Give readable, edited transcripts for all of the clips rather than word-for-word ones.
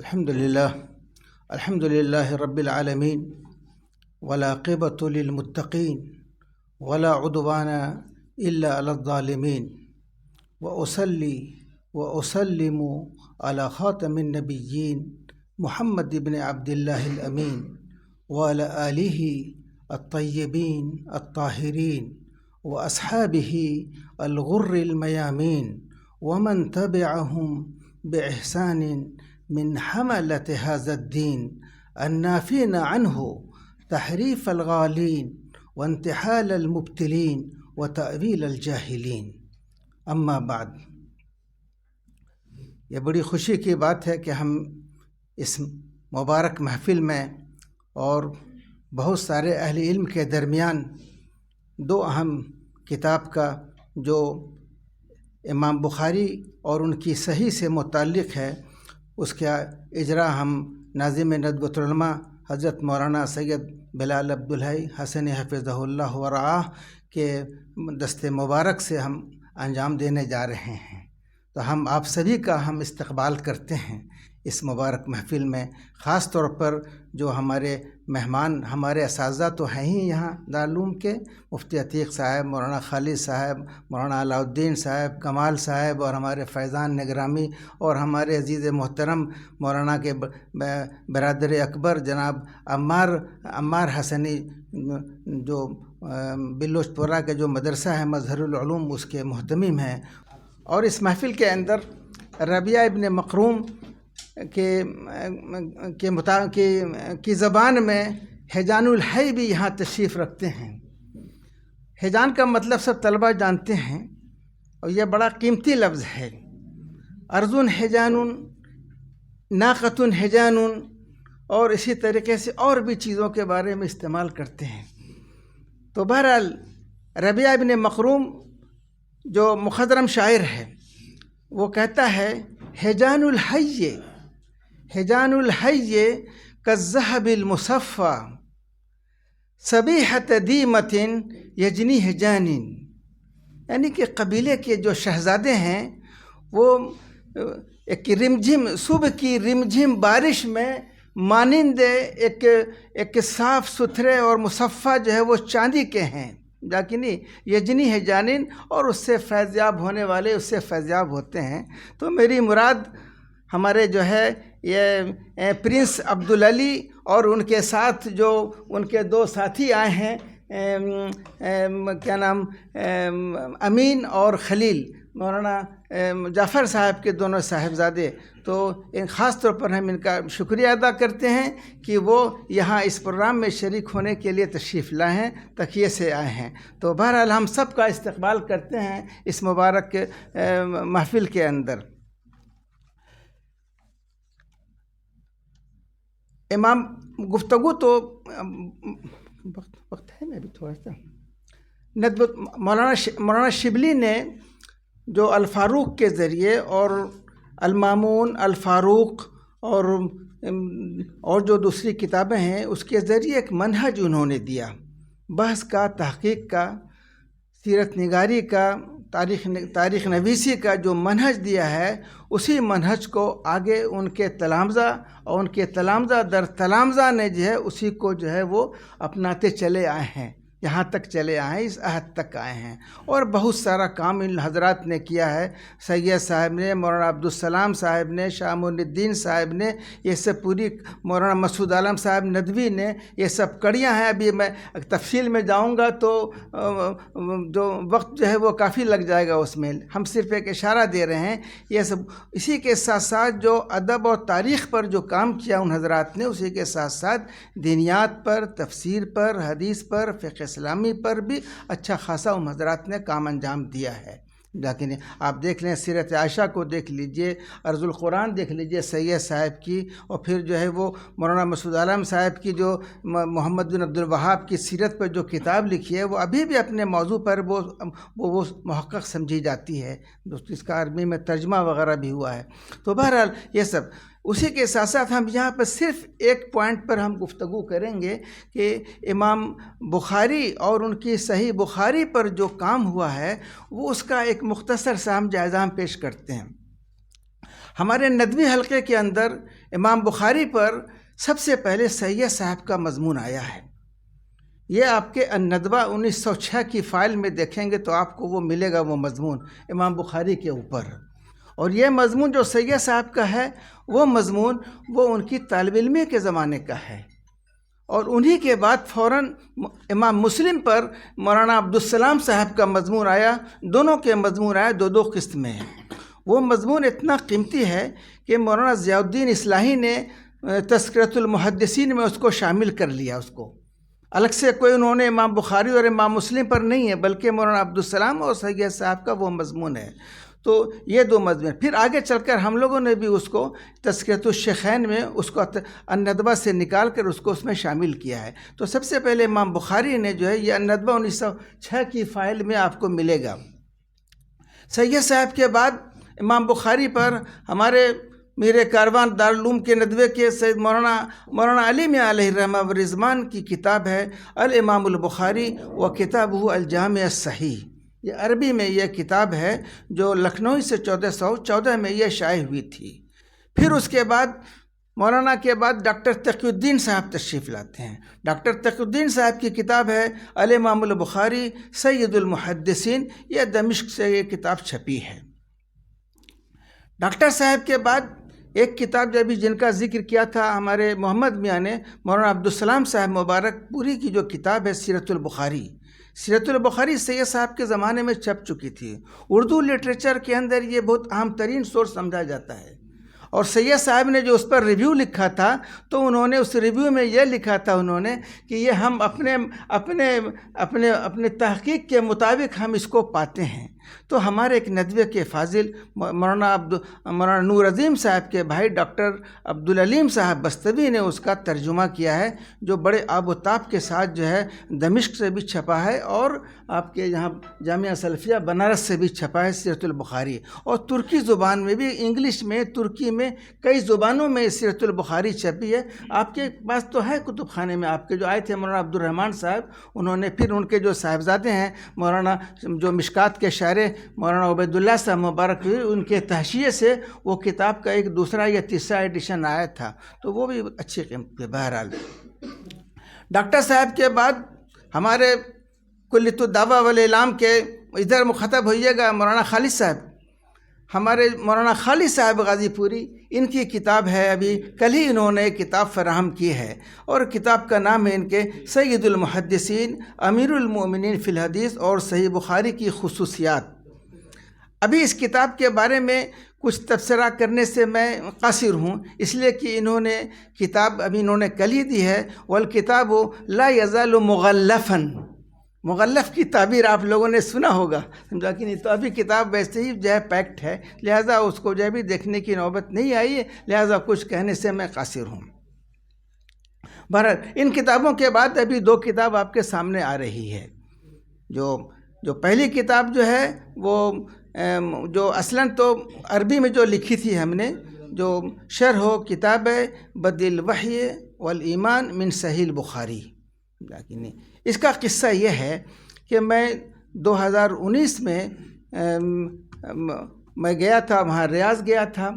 الحمد لله رب العالمين، والعاقبة للمتقين، ولا عدوان إلا على الظالمين، وأصلي وأسلم على خاتم النبيين محمد بن عبد الله الأمين، وعلى آله الطيبين الطاهرين، وأصحابه الغر الميامين، ومن تبعهم بإحسان من حملة هذا الدين النافين عنه تحريف الغالين وانتحال المبتلين وتأويل الجاہلین۔ اما بعد، یہ بڑی خوشی کی بات ہے کہ ہم اس مبارک محفل میں اور بہت سارے اہل علم کے درمیان دو اہم کتاب کا جو امام بخاری اور ان کی صحیح سے متعلق ہے، اس کا اجرا ہم ناظم ندوۃ العلماء حضرت مولانا سید بلال عبدالحی حسن حفظہ اللہ ورعاہ کے دست مبارک سے ہم انجام دینے جا رہے ہیں۔ تو ہم آپ سبھی کا ہم استقبال کرتے ہیں اس مبارک محفل میں، خاص طور پر جو ہمارے مہمان ہمارے اساتذہ تو ہیں ہی یہاں دارالعلوم کے، مفتی عتیق صاحب، مولانا خالد صاحب، مولانا علاء الدین صاحب، کمال صاحب، اور ہمارے فیضان نگرامی، اور ہمارے عزیز محترم مولانا کے برادر اکبر جناب عمار حسنی، جو بلوچ پورہ کے جو مدرسہ ہے مظہر العلوم اس کے محتمم ہیں۔ اور اس محفل کے اندر ربیعہ ابن مخروم کی زبان میں حیجان الحی بھی یہاں تشریف رکھتے ہیں۔ حیجان کا مطلب سب طلبہ جانتے ہیں، اور یہ بڑا قیمتی لفظ ہے۔ ارض حیجان، ناقۃ حیجان، اور اسی طریقے سے اور بھی چیزوں کے بارے میں استعمال کرتے ہیں۔ تو بہرحال ربیعہ ابن مخروم جو مخضرم شاعر ہے، وہ کہتا ہے حیجان الحی، حیجان الحی کالذہب المصفى صبیحۃ دیمۃ یجنی حیجان، یعنی کہ قبیلے کے جو شہزادے ہیں وہ ایک رمجھم، صبح کی رمجھم بارش میں مانند ایک صاف ستھرے اور مصفہ جو ہے وہ چاندی کے ہیں، لیکنی یجنی ہے جانن، اور اس سے فیضیاب ہونے والے اس سے فیضیاب ہوتے ہیں۔ تو میری مراد ہمارے جو ہے یہ پرنس عبدالعلی اور ان کے ساتھ جو ان کے دو ساتھی آئے ہیں، کیا نام، امین اور خلیل، مولانا جعفر صاحب کے دونوں صاحبزادے، تو خاص طور پر ہم ان کا شکریہ ادا کرتے ہیں کہ وہ یہاں اس پروگرام میں شریک ہونے کے لیے تشریف لائے ہیں، تقیے سے آئے ہیں۔ تو بہرحال ہم سب کا استقبال کرتے ہیں اس مبارک محفل کے اندر۔ امام گفتگو تو وقت ہے، میں بھی تھوڑا سا مولانا شبلی نے جو الفاروق کے ذریعے اور المامون، الفاروق اور جو دوسری کتابیں ہیں اس کے ذریعے ایک منہج انہوں نے دیا، بحث کا، تحقیق کا، سیرت نگاری کا، تاریخ نویسی کا جو منہج دیا ہے، اسی منہج کو آگے ان کے تلامذہ اور ان کے تلامذہ در تلامذہ نے جو ہے اسی کو جو ہے وہ اپناتے چلے آئے ہیں، یہاں تک چلے آئے ہیں، اس عہد تک آئے ہیں۔ اور بہت سارا کام ان حضرات نے کیا ہے، سید صاحب نے، مولانا عبدالسلام صاحب نے، شاہ معین الدین صاحب نے، یہ سب پوری، مولانا مسعود عالم صاحب ندوی نے، یہ سب کڑیاں ہیں۔ ابھی میں تفصیل میں جاؤں گا تو جو وقت جو ہے وہ کافی لگ جائے گا اس میں، ہم صرف ایک اشارہ دے رہے ہیں۔ یہ سب اسی کے ساتھ ساتھ جو ادب اور تاریخ پر جو کام کیا ان حضرات نے، اسی کے ساتھ ساتھ دینیات پر، تفسیر پر، حدیث پر، فقہ اسلامی پر بھی اچھا خاصا ان حضرات نے کام انجام دیا ہے۔ لیکن آپ دیکھ لیں، سیرت عائشہ کو دیکھ لیجئے، ارض القرآن دیکھ لیجئے سید صاحب کی، اور پھر جو ہے وہ مولانا مسعود عالم صاحب کی جو محمد بن عبدالوہاب کی سیرت پر جو کتاب لکھی ہے، وہ ابھی بھی اپنے موضوع پر وہ محقق سمجھی جاتی ہے، اس کا عربی میں ترجمہ وغیرہ بھی ہوا ہے۔ تو بہرحال یہ سب اسی کے ساتھ ساتھ ہم یہاں پر صرف ایک پوائنٹ پر ہم گفتگو کریں گے کہ امام بخاری اور ان کی صحیح بخاری پر جو کام ہوا ہے، وہ اس کا ایک مختصر سا ہم جائزہ پیش کرتے ہیں۔ ہمارے ندوی حلقے کے اندر امام بخاری پر سب سے پہلے سید صاحب کا مضمون آیا ہے۔ یہ آپ کے الندوہ 1906 کی فائل میں دیکھیں گے تو آپ کو وہ ملے گا، وہ مضمون امام بخاری کے اوپر۔ اور یہ مضمون جو سید صاحب کا ہے، وہ مضمون وہ ان کی طالب علمی کے زمانے کا ہے۔ اور انہی کے بعد فوراً امام مسلم پر مولانا عبدالسلام صاحب کا مضمون آیا، دونوں کے مضمون آیا، دو قسط میں ہیں۔ وہ مضمون اتنا قیمتی ہے کہ مولانا ضیاء الدین اصلاحی نے تذکرۃ المحدثین میں اس کو شامل کر لیا۔ اس کو الگ سے کوئی انہوں نے امام بخاری اور امام مسلم پر نہیں ہے، بلکہ مولانا عبدالسلام اور سید صاحب کا وہ مضمون ہے۔ تو یہ دو مضمون، پھر آگے چل کر ہم لوگوں نے بھی اس کو تذکرۃ الشیخین میں اس کو الندوہ سے نکال کر اس کو اس میں شامل کیا ہے۔ تو سب سے پہلے امام بخاری نے جو ہے یہ الندوہ 1906 کی فائل میں آپ کو ملے گا۔ سید صاحب کے بعد امام بخاری پر ہمارے میر کاروان دارالعلوم کے ندوے کے سید مولانا علی میاں علیہ الرحمہ والرضوان کی کتاب ہے الامام البخاری و کتابہ الجامع الصحیح۔ یہ عربی میں یہ کتاب ہے جو لکھنؤ سے 1414 میں یہ شائع ہوئی تھی۔ پھر اس کے بعد مولانا کے بعد ڈاکٹر تقی الدین صاحب تشریف لاتے ہیں۔ ڈاکٹر تقی الدین صاحب کی کتاب ہے الامام البخاری سید المحدثین، یہ دمشق سے یہ کتاب چھپی ہے۔ ڈاکٹر صاحب کے بعد ایک کتاب جو ابھی جن کا ذکر کیا تھا ہمارے محمد میاں نے، مولانا عبدالسلام صاحب مبارک پوری کی جو کتاب ہے سیرت البخاری۔ سیرت البخاری سید صاحب کے زمانے میں چھپ چکی تھی۔ اردو لٹریچر کے اندر یہ بہت اہم ترین سورس سمجھا جاتا ہے۔ اور سید صاحب نے جو اس پر ریویو لکھا تھا تو انہوں نے اس ریویو میں یہ لکھا تھا انہوں نے کہ یہ ہم اپنے تحقیق کے مطابق ہم اس کو پاتے ہیں۔ تو ہمارے ایک ندوے کے فاضل مولانا نور عظیم صاحب کے بھائی ڈاکٹر عبدالعلیم صاحب بستوی نے اس کا ترجمہ کیا ہے، جو بڑے آب و تاب کے ساتھ جو ہے دمشق سے بھی چھپا ہے اور آپ کے یہاں جامعہ سلفیہ بنارس سے بھی چھپا ہے سیرت البخاری، اور ترکی زبان میں بھی، انگلش میں، ترکی میں، کئی زبانوں میں سیرت البخاری چھپی ہے۔ آپ کے پاس تو ہے کتب خانے میں، آپ کے جو آئے تھے مولانا عبدالرحمن صاحب، انہوں نے پھر ان کے جو صاحبزادے ہیں مولانا جو مشکات کے شارح مولانا عبید اللہ صاحب مبارک، ان کے تحشیے سے وہ کتاب کا ایک دوسرا یا تیسرا ایڈیشن آیا تھا، تو وہ بھی اچھی قیمت ہے۔ بہرحال ڈاکٹر صاحب کے بعد ہمارے کلیت الدعوہ والاعلام کے ادھر مخاطب ہوئیے گا مولانا خالد صاحب، ہمارے مولانا خالد صاحب غازی پوری، ان کی کتاب ہے، ابھی کل ہی انہوں نے ایک کتاب فراہم کی ہے، اور کتاب کا نام ہے ان کے سید المحدثین امیر المؤمنین فی الحدیث اور صحیح بخاری کی خصوصیات۔ ابھی اس کتاب کے بارے میں کچھ تبصرہ کرنے سے میں قاصر ہوں، اس لیے کہ انہوں نے کتاب ابھی انہوں نے کل ہی دی ہے، والکتاب لا یزال مغلفا۔ مغلف کی تعبیر آپ لوگوں نے سنا ہوگا، سمجھا کہ نہیں؟ تو ابھی کتاب ویسے ہی جو ہے پیکٹ ہے، لہٰذا اس کو جو ہے بھی دیکھنے کی نوبت نہیں آئی ہے، لہٰذا کچھ کہنے سے میں قاصر ہوں۔ بہرحال ان کتابوں کے بعد ابھی دو کتاب آپ کے سامنے آ رہی ہے۔ جو پہلی کتاب جو ہے وہ جو اصلاً تو عربی میں جو لکھی تھی ہم نے، جو شرح و کتاب بدء الوحی والایمان من صحیح البخاری، اس کا قصہ یہ ہے کہ میں 2019 میں گیا تھا، وہاں ریاض گیا تھا،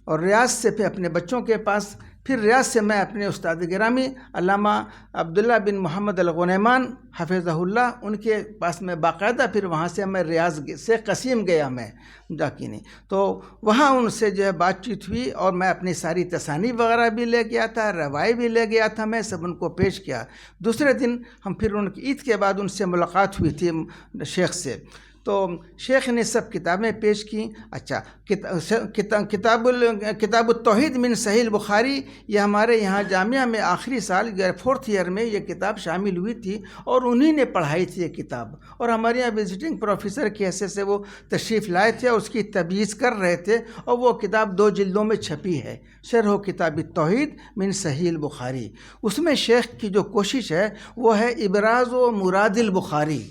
اور ریاض سے پھر اپنے بچوں کے پاس، پھر ریاض سے میں اپنے استاد گرامی علامہ عبداللہ بن محمد الغنیمان حفظہ اللہ، ان کے پاس میں باقاعدہ پھر وہاں سے میں ریاض سے قصیم گیا میں جاکینی، تو وہاں ان سے جو ہے بات چیت ہوئی، اور میں اپنی ساری تصانیف وغیرہ بھی لے گیا تھا، روائے بھی لے گیا تھا، میں سب ان کو پیش کیا۔ دوسرے دن ہم پھر ان کی عید کے بعد ان سے ملاقات ہوئی تھی شیخ سے، تو شیخ نے سب کتابیں پیش کیں۔ اچھا، کتاب التوحید من صحیح البخاری، یہ ہمارے یہاں جامعہ میں آخری سال 4th ایئر میں یہ کتاب شامل ہوئی تھی، اور انہی نے پڑھائی تھی یہ کتاب، اور ہمارے یہاں وزٹنگ پروفیسر کی حیثیت سے وہ تشریف لائے تھے اور اس کی تبییض کر رہے تھے، اور وہ کتاب 2 جلدوں میں چھپی ہے، شرح کتاب التوحید من صحیح البخاری۔ اس میں شیخ کی جو کوشش ہے وہ ہے ابراز و مراد البخاری،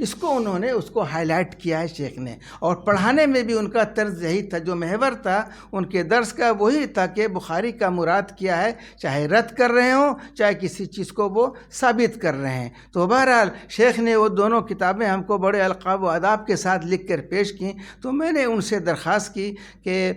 اس کو انہوں نے اس کو ہائی لائٹ کیا ہے شیخ نے، اور پڑھانے میں بھی ان کا طرز یہی تھا، جو محور تھا ان کے درس کا وہی تھا کہ بخاری کا مراد کیا ہے، چاہے رد کر رہے ہوں چاہے کسی چیز کو وہ ثابت کر رہے ہیں۔ تو بہرحال شیخ نے وہ دونوں کتابیں ہم کو بڑے القاب و آداب کے ساتھ لکھ کر پیش کیں، تو میں نے ان سے درخواست کی کہ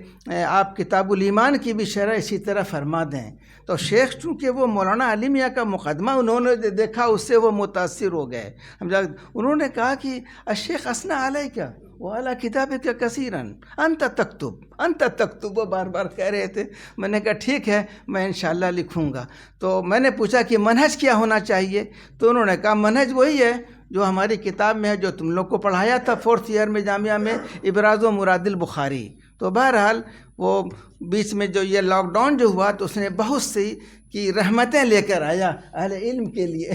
آپ کتاب الایمان کی بھی شرح اسی طرح فرما دیں۔ تو شیخ چونکہ وہ مولانا علی میاں کا مقدمہ انہوں نے دیکھا، اس سے وہ متاثر ہو گئے۔ انہوں نے کہا کہ الشیخ اثنا علیک وعلی کتابک کثیرا انت تکتب، وہ بار بار کہہ رہے تھے۔ میں نے کہا ٹھیک ہے، میں انشاءاللہ لکھوں گا۔ تو میں نے پوچھا کہ منہج کیا ہونا چاہیے؟ تو انہوں نے کہا منہج وہی ہے جو ہماری کتاب میں ہے، جو تم لوگ کو پڑھایا تھا 4th ایئر میں جامعہ میں، ابراز و مراد البخاری۔ تو بہرحال وہ بیچ میں جو یہ لاک ڈاؤن جو ہوا تو اس نے بہت سی کی رحمتیں لے کر آیا اہل علم کے لیے،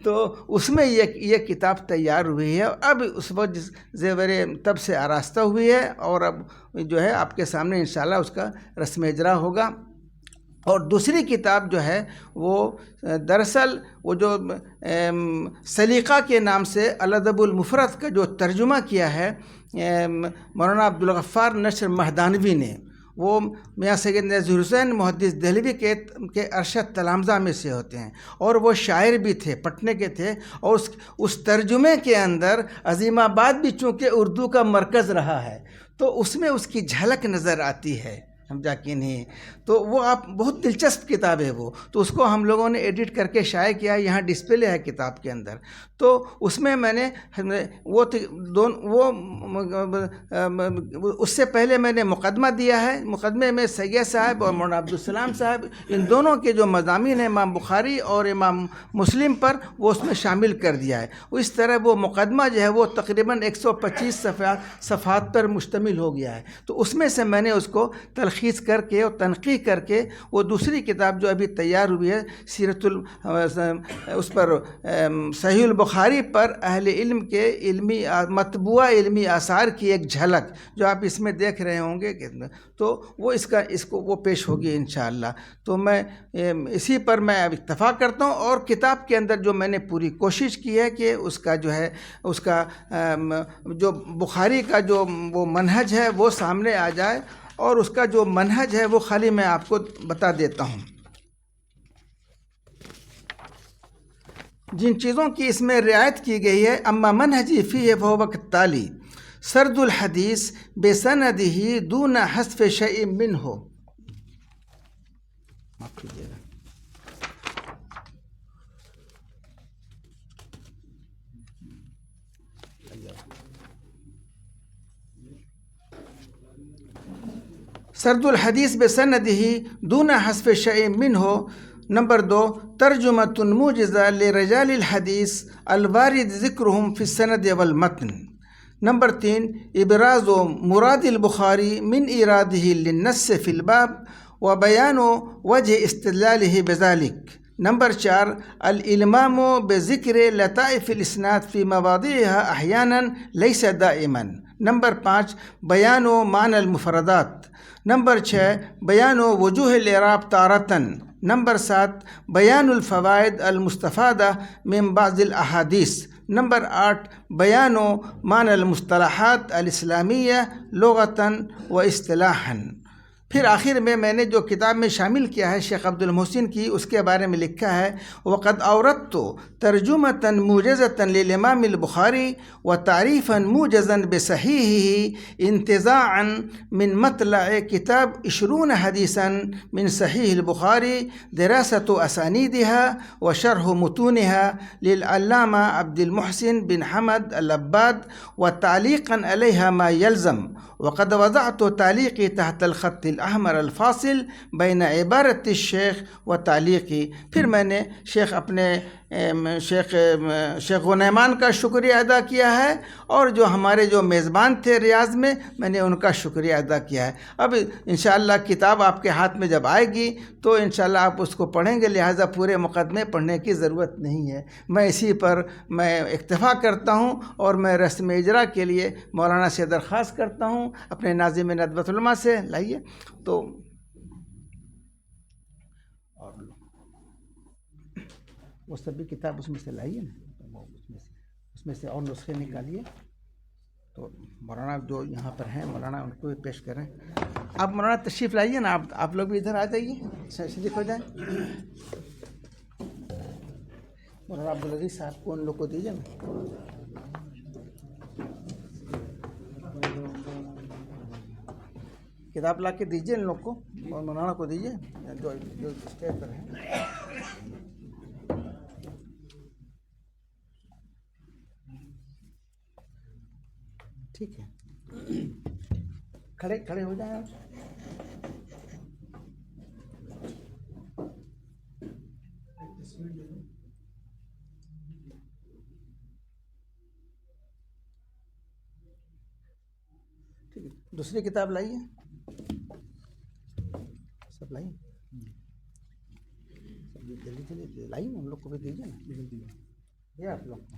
تو اس میں یہ کتاب تیار ہوئی ہے، اب اس وقت زیور تب سے آراستہ ہوئی ہے، اور اب جو ہے آپ کے سامنے انشاءاللہ اس کا رسم اجرا ہوگا۔ اور دوسری کتاب جو ہے وہ دراصل وہ جو سلیقہ کے نام سے الادب المفرد کا جو ترجمہ کیا ہے مولانا عبدالغفار نصر مہدانوی نے، وہ میاں سید نذیر حسین محدث دہلوی کے ارشد تلامذہ میں سے ہوتے ہیں، اور وہ شاعر بھی تھے، پٹنے کے تھے، اور اس ترجمے کے اندر عظیم آباد بھی چونکہ اردو کا مرکز رہا ہے، تو اس میں اس کی جھلک نظر آتی ہے، سمجھا کہ نہیں؟ تو وہ آپ بہت دلچسپ کتاب ہے وہ، تو اس کو ہم لوگوں نے ایڈٹ کر کے شائع کیا ہے، یہاں ڈسپلے ہے کتاب کے اندر۔ تو اس میں میں نے اس سے پہلے میں نے مقدمہ دیا ہے، مقدمے میں سید صاحب اور مولانا عبدالسلام صاحب ان دونوں کے جو مضامین ہیں امام بخاری اور امام مسلم پر، وہ اس میں شامل کر دیا ہے۔ اس طرح وہ مقدمہ جو ہے وہ تقریباً 125 صفحات پر مشتمل ہو گیا ہے، تو اس میں سے میں نے اس کو تلخیص کر کے اور تنقیح کر کے وہ دوسری کتاب جو ابھی تیار ہوئی ہے سیرت اس پر صحیح البخاری پر اہل علم کے مطبوعہ علمی آثار کی ایک جھلک جو آپ اس میں دیکھ رہے ہوں گے، تو وہ اس کو وہ پیش ہوگی انشاءاللہ۔ تو میں اسی پر میں اب اکتفا کرتا ہوں، اور کتاب کے اندر جو میں نے پوری کوشش کی ہے کہ اس کا جو ہے اس کا جو بخاری کا جو وہ منہج ہے وہ سامنے آ جائے، اور اس کا جو منہج ہے وہ خالی میں آپ کو بتا دیتا ہوں۔ جن چیزوں کی اس میں رعایت کی گئی ہے، اما منہجی فیہ فہو کالتالی سرد الحدیث بسندہ دون حذف شیء منہ۔ معاف کیجیے گا۔ سرد الحدیث بسندہ دون حذف شیء منہ۔ نمبر 2 ترجمۃ موجزہ لرجال الحدیث الوارد ذکرہم فی السند والمتن۔ نمبر 3 ابراز مراد البخاری من ارادہ للنص فی الباب وبیان وجہ استدلالہ بذلک۔ نمبر 4 الالمام بذکر لطائف الاسناد فی مواضعها احیانا لیس دائما۔ نمبر 5 بیان معنی المفردات۔ نمبر 6 بیان وجوہ الاعراب تارتاً۔ نمبر 7 بیان الفوائد المستفادہ من بعض الاحادیث۔ نمبر 8 بیان معنی المصطلحات الاسلامیہ لغتاً و اصطلاحاً۔ پھر آخر میں نے جو کتاب میں شامل کیا ہے شیخ عبد المحسن کی، اس کے بارے میں لکھا ہے وقد اوردت ترجمۃ موجزۃ للامام البخاری وتعریفا موجزا بصحیحہ انتزاعا من مطلع کتاب 20 حدیثا من صحیح البخاری دراست اسانیدها وشرح متونها للعلامہ عبد المحسن بن حمد العباد وتعلیقا علیها ما يلزم، وقد وضعت تعلیقی تحت الخط الاحمر الفاصل بین عبارت الشیخ و تعلیقی۔ پھر میں نے شیخ غنیمان کا شکریہ ادا کیا ہے، اور جو ہمارے جو میزبان تھے ریاض میں نے ان کا شکریہ ادا کیا ہے۔ اب انشاءاللہ کتاب آپ کے ہاتھ میں جب آئے گی تو انشاءاللہ آپ اس کو پڑھیں گے، لہٰذا پورے مقدمے پڑھنے کی ضرورت نہیں ہے۔ میں اسی پر میں اکتفا کرتا ہوں، اور میں رسم اجرا کے لیے مولانا سے درخواست کرتا ہوں اپنے ناظم ندوۃ العلماء سے، لائیے تو اور وہ سبھی کتاب اس میں سے لائیے نا، اس میں سے اس میں سے اور نسخے نکالیے. تو مولانا جو یہاں پر ہیں مولانا ان کو بھی پیش کریں. آپ مولانا تشریف لائیے نا, آپ لوگ بھی ادھر آ جائیے, شریک ہو جائیں. مولانا عبدالعزیز صاحب کو ان لوگ کو دیجیے نا. کتاب لا کے دیجیے ان لوگ کو, اور مولانا کو دیجیے جو اسٹیج پر ہیں. ٹھیک ہے, کھڑے ہو جائیں آپ. ٹھیک ہے, دوسری کتاب لائیے, سب لائیے, سب جلدی لائیے, ہم لوگ کو بھی دیجیے نا. یہ آپ لوگ کو